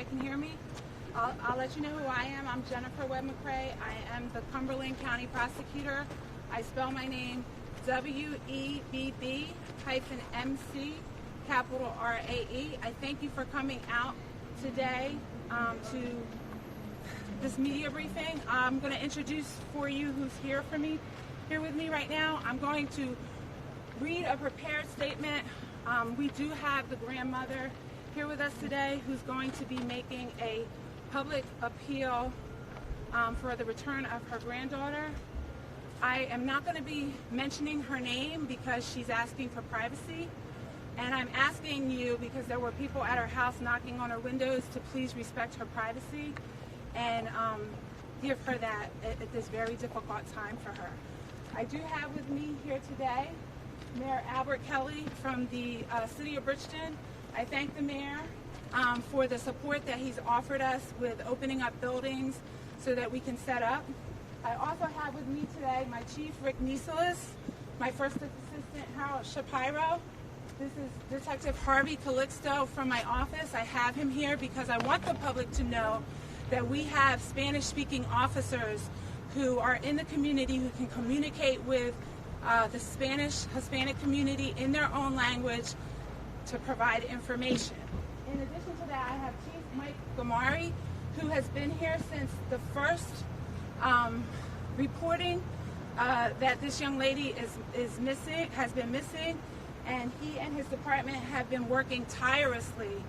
everybody can hear me. I'll let you know who I am. I'm Jennifer Webb McCrae. I am the Cumberland County Prosecutor. I spell my name WEBB-MC, capital RAE. I thank you for coming out today to this media briefing. I'm going to introduce for you who's here with me right now. I'm going to read a prepared statement. We do have the grandmother here with us today who's going to be making a public appeal for the return of her granddaughter. I am not going to be mentioning her name because she's asking for privacy, and I'm asking you because there were people at her house knocking on her windows to please respect her privacy and give her that at this very difficult time for her. I do have with me here today Mayor Albert Kelly from the City of Bridgeton. I thank the mayor for the support that he's offered us with opening up buildings so that we can set up. I also have with me today my chief, Rick Nisolis, my first assistant, Harold Shapiro. This is Detective Harvey Calixto from my office. I have him here because I want the public to know that we have Spanish-speaking officers who are in the community who can communicate with the Spanish Hispanic community in their own language to provide information. In addition to that, I have Chief Mike Gamari, who has been here since the first reporting that this young lady has been missing, and he and his department have been working tirelessly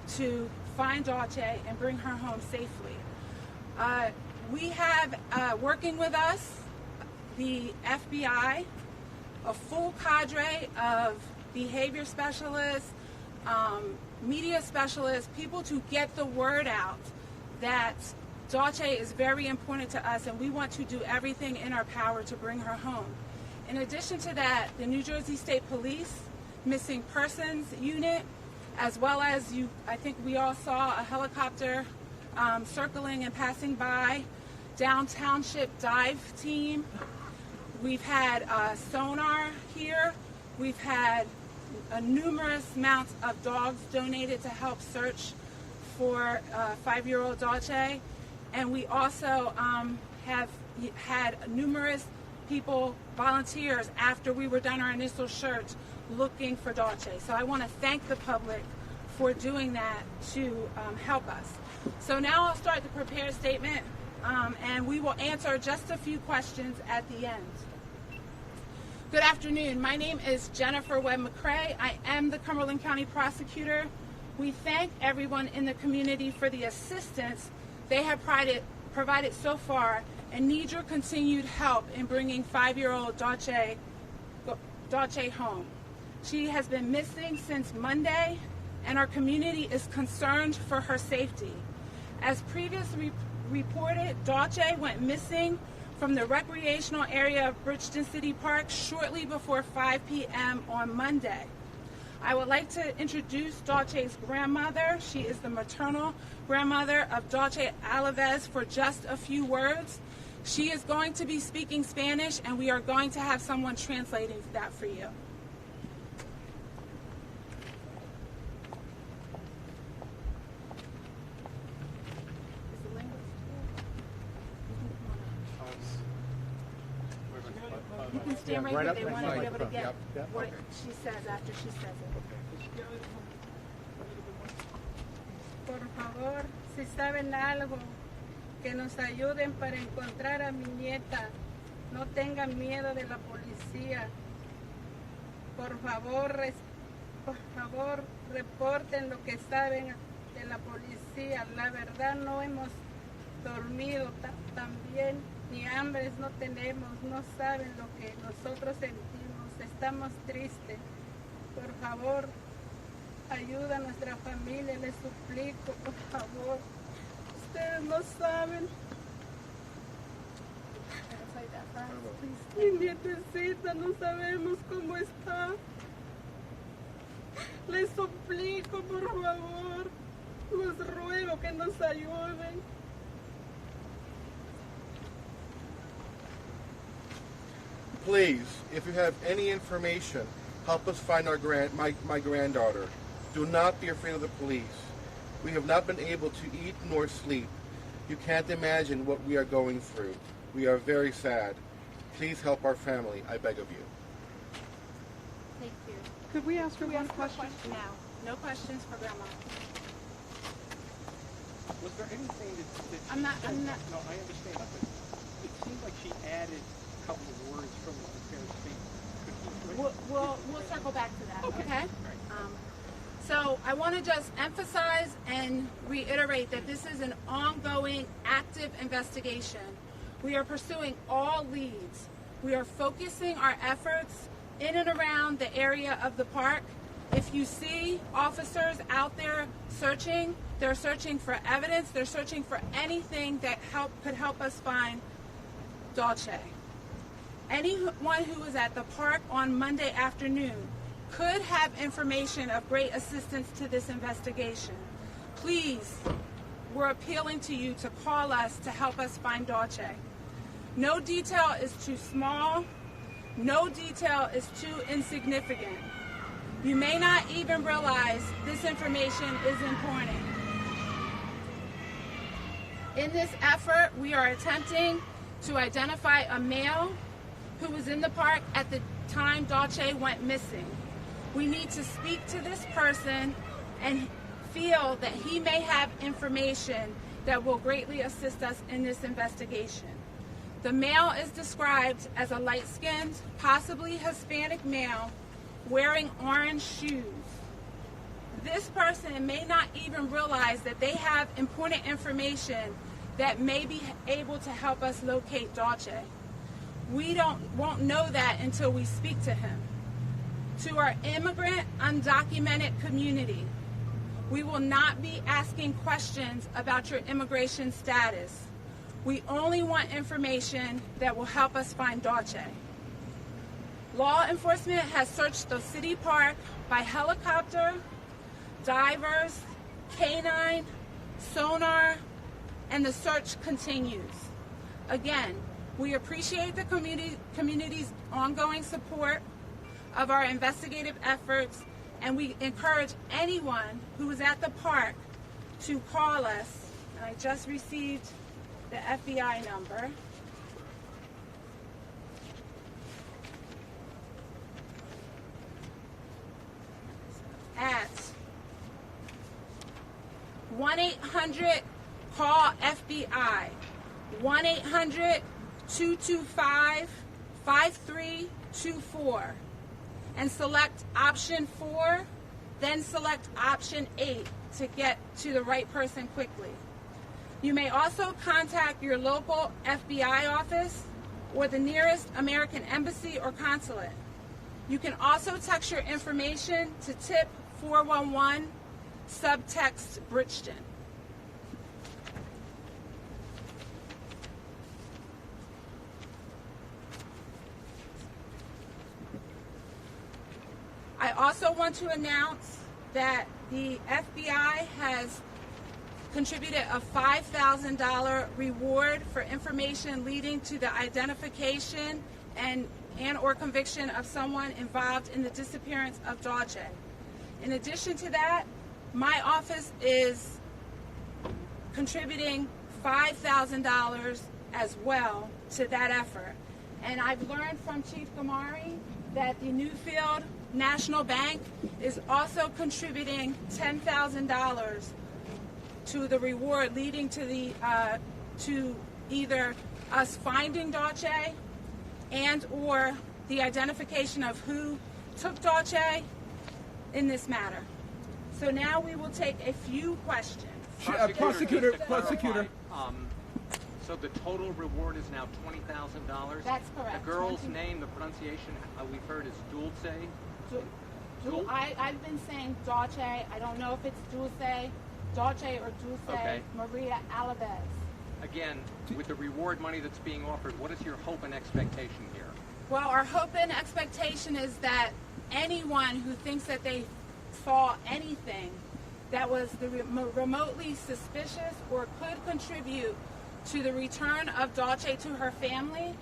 to find Dulce and bring her home safely. We have working with us the FBI, a full cadre of behavior specialists, media specialists, people to get the word out that Dulce is very important to us and we want to do everything in our power to bring her home. In addition to that, the New Jersey State Police Missing Persons Unit, as well as I think we all saw a helicopter circling and passing by, downtownship dive team. We've had sonar here. We've had numerous amounts of dogs donated to help search for 5-year-old Dulce. And we also have had numerous people, volunteers, after we were done our initial search, looking for Dulce. So I want to thank the public for doing that to help us. So now I'll start the prepared statement, and we will answer just a few questions at the end. Good afternoon. My name is Jennifer Webb McCrae. I am the Cumberland County Prosecutor. We thank everyone in the community for the assistance they have provided so far and need your continued help in bringing 5-year-old Dulce home. She has been missing since Monday, and our community is concerned for her safety. As previously reported, Dulce went missing from the recreational area of Bridgeton City Park shortly before 5 p.m. on Monday. I would like to introduce Dulce's grandmother. She is the maternal grandmother of Dulce Alavez for just a few words. She is going to be speaking Spanish, and we are going to have someone translating that for you. You can stand right here. They want to be able to get what she says after she says it. Por favor, si saben algo, que nos ayuden para encontrar a mi nieta. No tengan miedo de la policía. Por favor, reporten lo que saben de la policía. La verdad, no hemos dormido también. Ni hambres no tenemos, no saben lo que nosotros sentimos, estamos tristes. Por favor, ayuda a nuestra familia, les suplico, por favor. Ustedes no saben. Mi nietecita, no sabemos cómo está. Les suplico, por favor, los ruego que nos ayuden. Please, if you have any information, help us find my granddaughter. Do not be afraid of the police. We have not been able to eat nor sleep. You can't imagine what we are going through. We are very sad. Please help our family, I beg of you. Thank you. Could we ask her one question? Now, no questions for Grandma. Was there anything that I'm not. No, I understand that, but it seemed like she added a couple of words from the prepared statement. We'll circle back to that. Okay. Right. So I want to just emphasize and reiterate that this is an ongoing, active investigation. We are pursuing all leads. We are focusing our efforts in and around the area of the park. If you see officers out there searching, they're searching for evidence, they're searching for anything that could help us find Dulce. Anyone who was at the park on Monday afternoon could have information of great assistance to this investigation. Please, we're appealing to you to call us to help us find Dulce. No detail is too small. No detail is too insignificant. You may not even realize this information is important. In this effort, we are attempting to identify a male who was in the park at the time Dulce went missing. We need to speak to this person and feel that he may have information that will greatly assist us in this investigation. The male is described as a light-skinned, possibly Hispanic male wearing orange shoes. This person may not even realize that they have important information that may be able to help us locate Dulce. We won't know that until we speak to him. To our immigrant, undocumented community, we will not be asking questions about your immigration status. We only want information that will help us find Dulce. Law enforcement has searched the city park by helicopter, divers, canine, sonar, and the search continues. Again, we appreciate the community's ongoing support of our investigative efforts, and we encourage anyone who is at the park to call us. And I just received the FBI number. At 1-800-CALL-FBI, 1-800-225-5324, and select option 4, then select option 8 to get to the right person quickly. You may also contact your local FBI office or the nearest American embassy or consulate. You can also text your information to tip 411, subtext Bridgeton. I also want to announce that the FBI has contributed a $5,000 reward for information leading to the identification and or conviction of someone involved in the disappearance of Dulce. In addition to that, my office is contributing $5,000 as well to that effort. And I've learned from Chief Gamari that the Newfield National Bank is also contributing $10,000 to the reward leading to the to either us finding Dulce and or the identification of who took Dulce in this matter. So now we will take a few questions. Prosecutor. So the total reward is now $20,000? That's correct. The girl's name, the pronunciation we've heard is Dulce? I've been saying Dulce. I don't know if it's Dulce or Dulce Okay. Maria Alavez. Again, with the reward money that's being offered, what is your hope and expectation here? Well, our hope and expectation is that anyone who thinks that they saw anything that was remotely suspicious or could contribute to the return of Dulce to her family,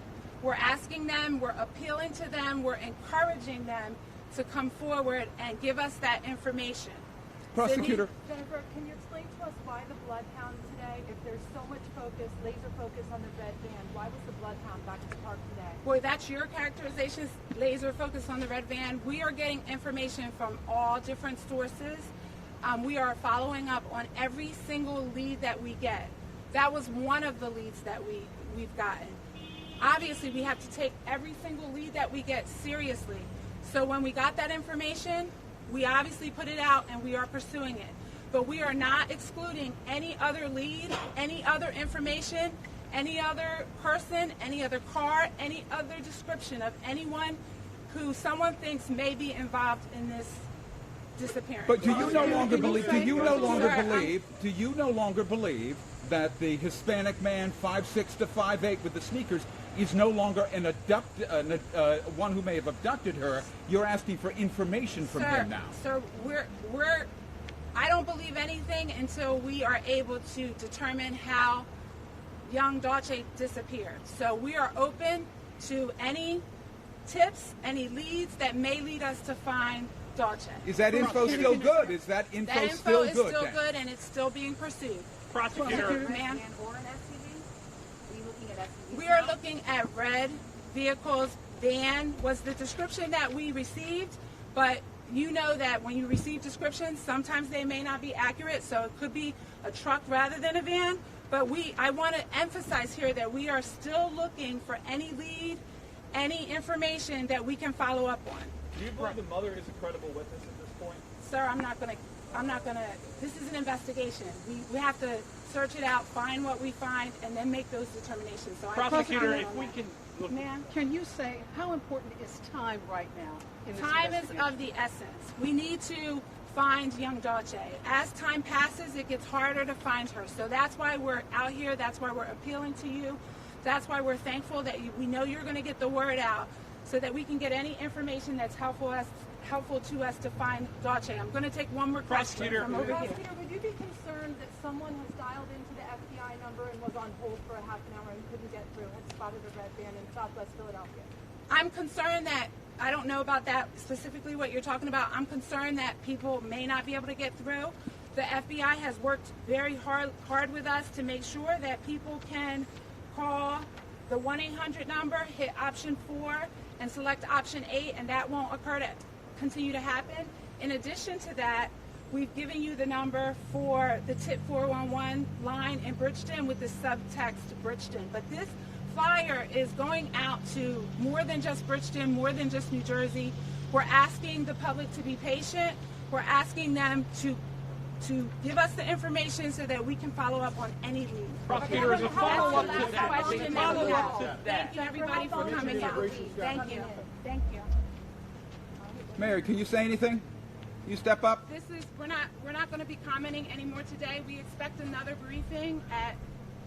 we're asking them, we're appealing to them, we're encouraging them to come forward and give us that information. Prosecutor. Jennifer, can you explain to us why the bloodhound today, if there's so much focus, laser focus on the red van, why was the bloodhound back at the park today? Boy, that's your characterization, laser focus on the red van. We are getting information from all different sources. We are following up on every single lead that we get. That was one of the leads that we've gotten. Obviously, we have to take every single lead that we get seriously. So when we got that information, we obviously put it out and we are pursuing it. But we are not excluding any other lead, any other information, any other person, any other car, any other description of anyone who someone thinks may be involved in this disappearance. But do you no longer believe? Do you no longer Sir, believe? Do you no longer believe that the Hispanic man, 5'6" to 5'8" with the sneakers, is no longer one who may have abducted her? You're asking for information from him now. Sir, I don't believe anything until we are able to determine how young Dulce disappeared. So we are open to any tips, any leads that may lead us to find Dulce. Is that info still good? Is that info That info still is good? still then? good and it's still being pursued. Prosecutor, Ma'am? Or an SUV? Are you looking at SUVs? We are looking at red vehicles. Van was the description that we received, but you know that when you receive descriptions, sometimes they may not be accurate, so it could be a truck rather than a van. But I want to emphasize here that we are still looking for any lead, any information that we can follow up on. Do you believe the mother is a credible witness at this point? Sir, I'm not gonna, this is an investigation. We have to search it out, find what we find, and then make those determinations. So prosecutor, I if we can look. Ma'am? Can you say how important is time right now in this Time is investigation? of the essence. We need to find young Dulce. As time passes, it gets harder to find her. So that's why we're out here. That's why we're appealing to you. That's why we're thankful that we know you're going to get the word out so that we can get any information that's helpful to us to find Dulce. I'm going to take one more question Prosecutor. from over here. Prosecutor, would you be concerned that someone has dialed into the FBI number and was on hold for a half an hour and couldn't get through and spotted a red van in Southwest Philadelphia? I'm concerned that, I don't know about that specifically what you're talking about. I'm concerned that people may not be able to get through. The FBI has worked very hard with us to make sure that people can call the 1-800 number, hit option 4, and select option 8, and that won't continue to happen. In addition to that, we've given you the number for the tip 411 line in Bridgeton with the subtext Bridgeton. But this flyer is going out to more than just Bridgeton, more than just New Jersey. We're asking the public to be patient. We're asking them to give us the information so that we can follow up on any lead. Prosecutor, as a follow-up That's the to last that, question that we have. to that. Thank you, everybody, for coming out. Thank you. Thank you. Mary, can you say anything? You step up. We're not going to be commenting anymore today. We expect another briefing at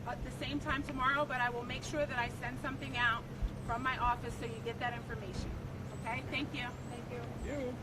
the same time tomorrow, but I will make sure that I send something out from my office so you get that information. Okay? Thank you. Thank you.